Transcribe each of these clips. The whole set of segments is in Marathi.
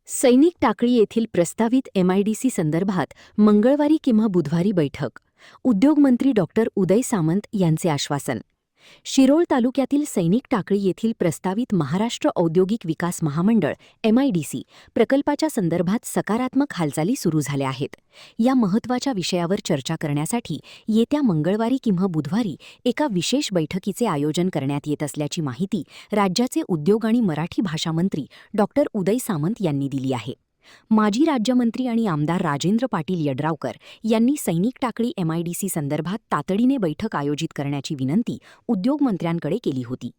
सैनिक टाकळी येथील प्रस्तावित एमआयडीसी संदर्भात मंगळवारी किंवा बुधवारी बैठक. उद्योगमंत्री डॉक्टर उदय सामंत यांचे आश्वासन. शिरोळ तालुक्यातील सैनिक टाकळी येथील प्रस्तावित महाराष्ट्र औद्योगिक विकास महामंडळ एमआयडीसी प्रकल्पाच्या संदर्भात सकारात्मक हालचाली सुरू झाल्या आहेत. या महत्त्वाच्या विषयावर चर्चा करण्यासाठी येत्या मंगळवारी किंवा बुधवारी एका विशेष बैठकीचे आयोजन करण्यात येत असल्याची माहिती राज्याचे उद्योग आणि मराठी भाषा मंत्री डॉक्टर उदय सामंत यांनी दिली आहे. माजी राज्यमंत्री आणि आमदार राजेंद्र पाटील यड्रावकर यांनी सैनिक टाकळी एमआयडीसी संदर्भात तातडीने बैठक आयोजित करण्याची विनंती उद्योगमंत्र्यांकडे केली होती.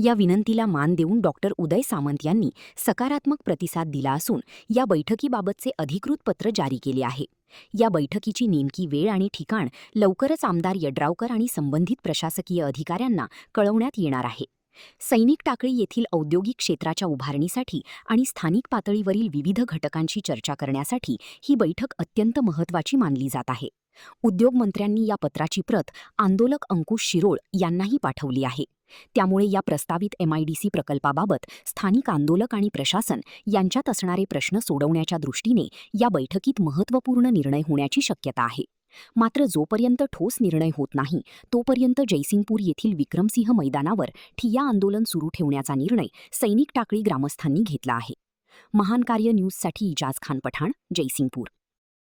या विनंतीला मान देऊन डॉक्टर उदय सामंत यांनी सकारात्मक प्रतिसाद दिला असून या बैठकीबाबतचे अधिकृत पत्र जारी केले आहे. या बैठकीची नेमकी वेळ आणि ठिकाण लवकरच आमदार यड्रावकर आणि संबंधित प्रशासकीय अधिकाऱ्यांना कळवण्यात येणार आहे. सैनिक टाकळी येथील औद्योगिक क्षेत्राच्या उभारणीसाठी आणि स्थानिक पातळीवरील विविध घटकांशी चर्चा करण्यासाठी ही बैठक अत्यंत महत्त्वाची मानली जात आहे. उद्योगमंत्र्यांनी या पत्राची प्रत आंदोलक अंकुश शिरोळ यांनाही पाठवली आहे. त्यामुळे या प्रस्तावित एमआयडीसी प्रकल्पाबाबत स्थानिक आंदोलक आणि प्रशासन यांच्यात असणारे प्रश्न सोडवण्याच्या दृष्टीने या बैठकीत महत्त्वपूर्ण निर्णय होण्याची शक्यता आहे. मात्र जोपर्यंत ठोस निर्णय होत नाही तोपर्यंत जयसिंगपूर येथील विक्रमसिंह मैदानावर ठिय्या आंदोलन सुरू ठेवण्याचा निर्णय सैनिक टाकळी ग्रामस्थांनी घेतला आहे. महान कार्य न्यूजसाठी इजाज खान पठाण, जयसिंगपूर.